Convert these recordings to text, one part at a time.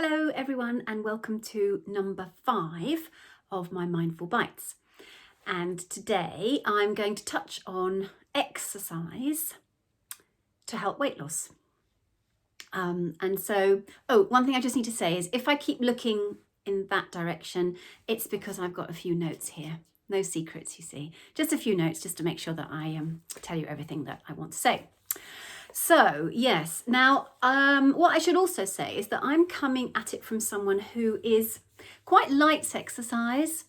Hello everyone and welcome to number 5 of my Mindful Bites. And today I'm going to touch on exercise to help weight loss. One thing I just need to say is if I keep looking in that direction, it's because I've got a few notes here. No secrets, you see. Just a few notes just to make sure that I tell you everything that I want to say. So, yes, now what I should also say is that I'm coming at it from someone who is quite likes exercise,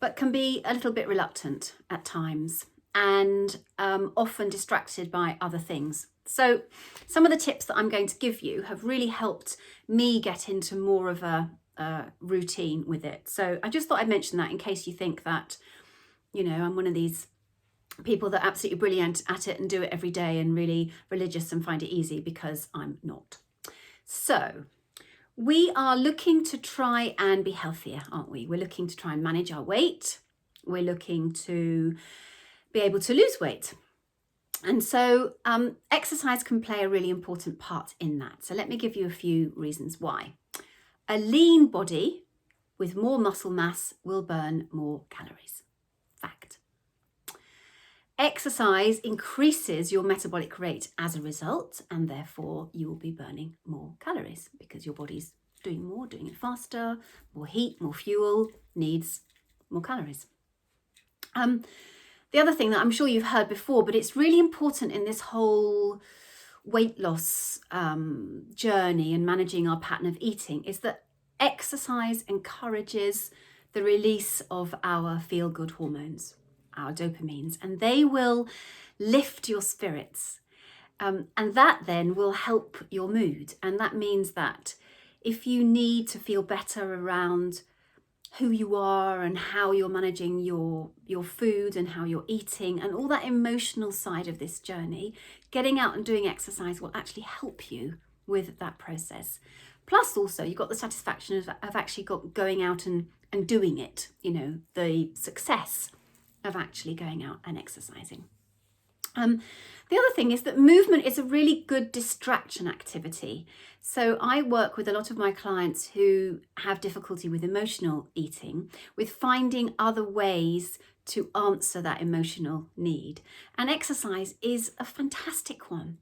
but can be a little bit reluctant at times and often distracted by other things. So some of the tips that I'm going to give you have really helped me get into more of a routine with it. So I just thought I'd mention that in case you think that, I'm one of these people that are absolutely brilliant at it and do it every day and really religious and find it easy, because I'm not. So we are looking to try and be healthier, aren't we? We're looking to try and manage our weight. We're looking to be able to lose weight. And so exercise can play a really important part in that. So let me give you a few reasons why. A lean body with more muscle mass will burn more calories. Fact. Exercise increases your metabolic rate as a result, and therefore you will be burning more calories because your body's doing it faster, more heat, more fuel, needs more calories. The other thing that I'm sure you've heard before, but it's really important in this whole weight loss journey and managing our pattern of eating, is that exercise encourages the release of our feel-good hormones, our dopamines, and they will lift your spirits. And that then will help your mood. And that means that if you need to feel better around who you are and how you're managing your food and how you're eating and all that emotional side of this journey, getting out and doing exercise will actually help you with that process. Plus also you've got the satisfaction of actually going out and doing it, the success of actually going out and exercising. The other thing is that movement is a really good distraction activity. So I work with a lot of my clients who have difficulty with emotional eating, with finding other ways to answer that emotional need. And exercise is a fantastic one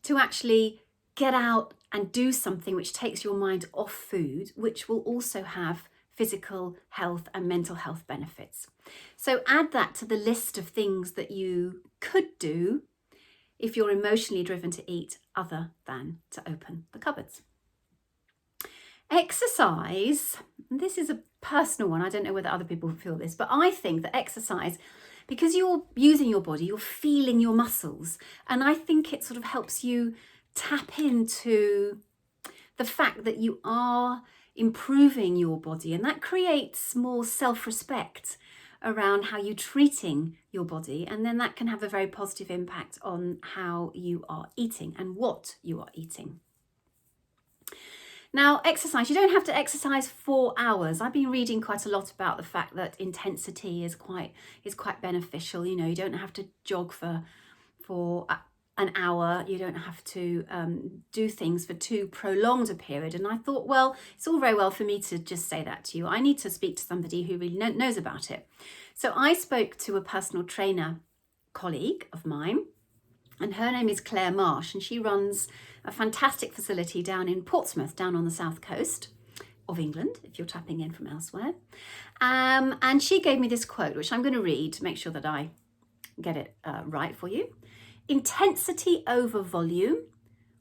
to actually get out and do something which takes your mind off food, which will also have physical health and mental health benefits. So add that to the list of things that you could do if you're emotionally driven to eat other than to open the cupboards. Exercise, and this is a personal one, I don't know whether other people feel this, but I think that exercise, because you're using your body, you're feeling your muscles, and I think it sort of helps you tap into the fact that you are improving your body, and that creates more self-respect around how you're treating your body, and then that can have a very positive impact on how you are eating and what you are eating. Now, exercise, you don't have to exercise 4 hours. I've been reading quite a lot about the fact that intensity is quite beneficial. You don't have to jog for an hour. You don't have to do things for too prolonged a period. And I thought, well, it's all very well for me to just say that to you. I need to speak to somebody who really knows about it. So I spoke to a personal trainer colleague of mine, and her name is Marsh, and she runs a fantastic facility down in Portsmouth, down on the south coast of England, if you're tapping in from elsewhere. And she gave me this quote, which I'm going to read to make sure that I get it right for you. Intensity over volume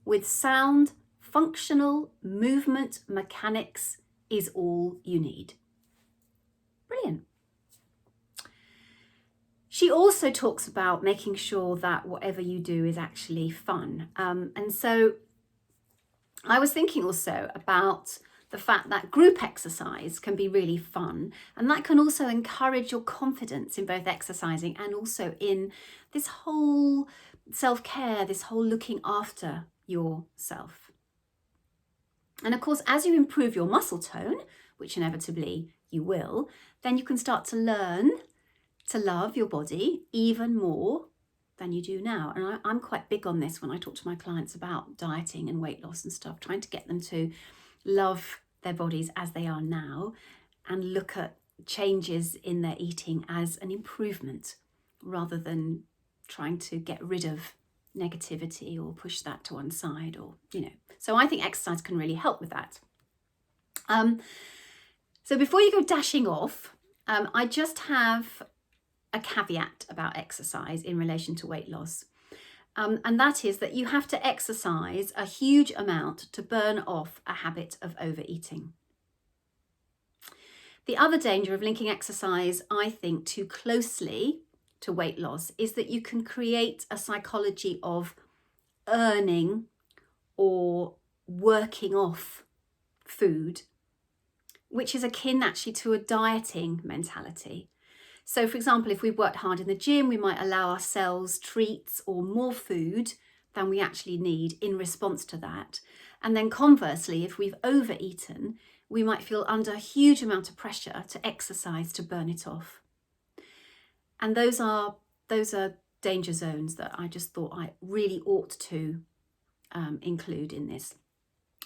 with sound, functional movement mechanics is all you need. Brilliant. She also talks about making sure that whatever you do is actually fun. And so I was thinking also about the fact that group exercise can be really fun, and that can also encourage your confidence in both exercising and also in this whole self-care, this whole looking after yourself. And of course, as you improve your muscle tone, which inevitably you will, then you can start to learn to love your body even more than you do now. And I'm quite big on this when I talk to my clients about dieting and weight loss and stuff, trying to get them to love their bodies as they are now and look at changes in their eating as an improvement rather than trying to get rid of negativity or push that to one side, or, So I think exercise can really help with that. So before you go dashing off, I just have a caveat about exercise in relation to weight loss. And that is that you have to exercise a huge amount to burn off a habit of overeating. The other danger of linking exercise, I think, too closely to weight loss is that you can create a psychology of earning or working off food, which is akin actually to a dieting mentality. So, for example, if we worked hard in the gym, we might allow ourselves treats or more food than we actually need in response to that. And then conversely, if we've overeaten, we might feel under a huge amount of pressure to exercise to burn it off. And those are danger zones that I just thought I really ought to include in this.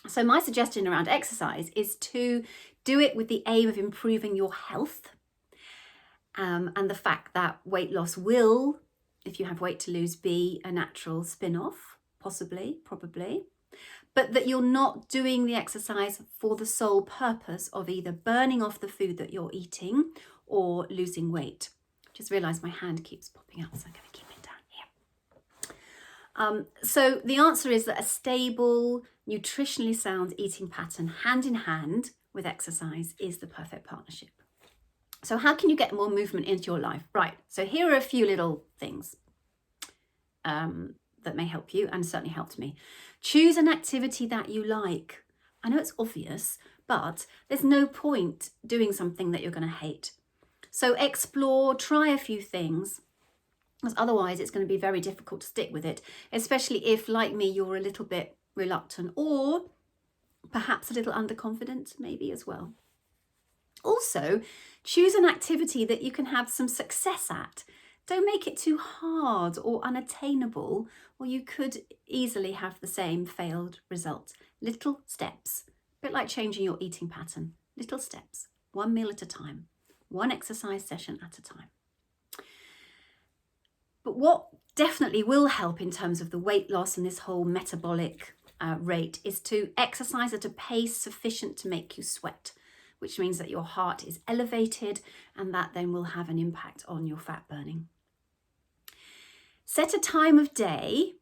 So my suggestion around exercise is to do it with the aim of improving your health, and the fact that weight loss will, if you have weight to lose, be a natural spin-off, possibly, probably, but that you're not doing the exercise for the sole purpose of either burning off the food that you're eating or losing weight. Just realised my hand keeps popping up, so I'm going to keep it down here. So the answer is that a stable, nutritionally sound eating pattern, hand in hand with exercise, is the perfect partnership. So how can you get more movement into your life? Right, so here are a few little things that may help you, and certainly helped me. Choose an activity that you like. I know it's obvious, but there's no point doing something that you're going to hate. So explore, try a few things, because otherwise it's going to be very difficult to stick with it, especially if, like me, you're a little bit reluctant or perhaps a little underconfident maybe as well. Also, choose an activity that you can have some success at. Don't make it too hard or unattainable, or you could easily have the same failed result. Little steps, a bit like changing your eating pattern. Little steps, one meal at a time, one exercise session at a time. But what definitely will help in terms of the weight loss and this whole metabolic rate is to exercise at a pace sufficient to make you sweat, which means that your heart is elevated, and that then will have an impact on your fat burning. Set a time of day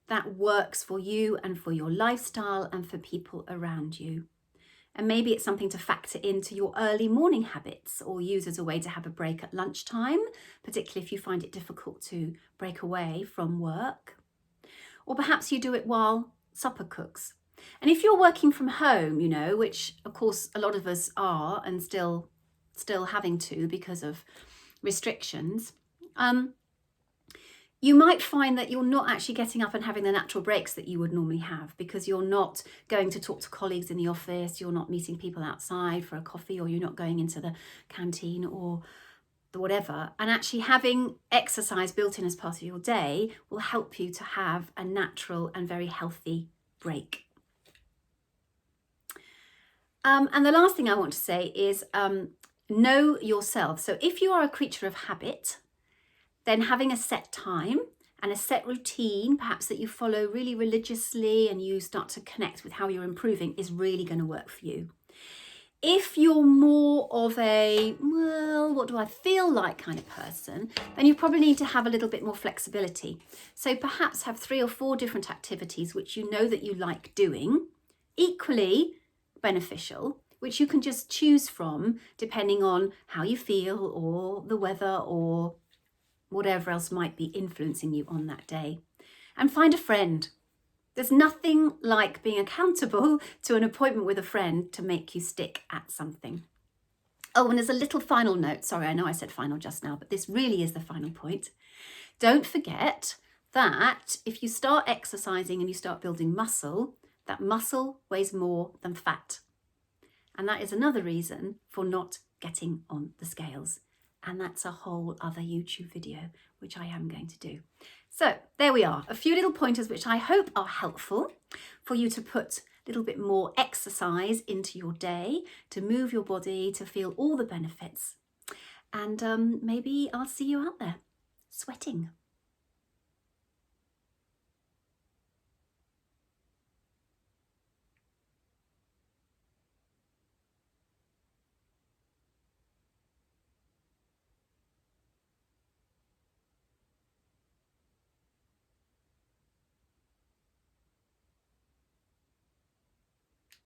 that works for you and for your lifestyle and for people around you. And maybe it's something to factor into your early morning habits or use as a way to have a break at lunchtime, particularly if you find it difficult to break away from work. Or perhaps you do it while supper cooks. And if you're working from home, which of course a lot of us are and still having to because of restrictions, you might find that you're not actually getting up and having the natural breaks that you would normally have, because you're not going to talk to colleagues in the office, you're not meeting people outside for a coffee, or you're not going into the canteen or the whatever. And actually having exercise built in as part of your day will help you to have a natural and very healthy break. And the last thing I want to say is know yourself. So if you are a creature of habit, then having a set time and a set routine, perhaps that you follow really religiously and you start to connect with how you're improving, is really going to work for you. If you're more of a, well, what do I feel like kind of person, then you probably need to have a little bit more flexibility. So perhaps have 3 or 4 different activities which you know that you like doing, equally beneficial, which you can just choose from depending on how you feel or the weather or whatever else might be influencing you on that day. And find a friend. There's nothing like being accountable to an appointment with a friend to make you stick at something. Oh, and there's a little final note. Sorry, I know I said final just now, but this really is the final point. Don't forget that if you start exercising and you start building muscle, that muscle weighs more than fat. And that is another reason for not getting on the scales. And that's a whole other YouTube video, which I am going to do. So there we are, a few little pointers which I hope are helpful for you to put little bit more exercise into your day to move your body, to feel all the benefits. And maybe I'll see you out there sweating.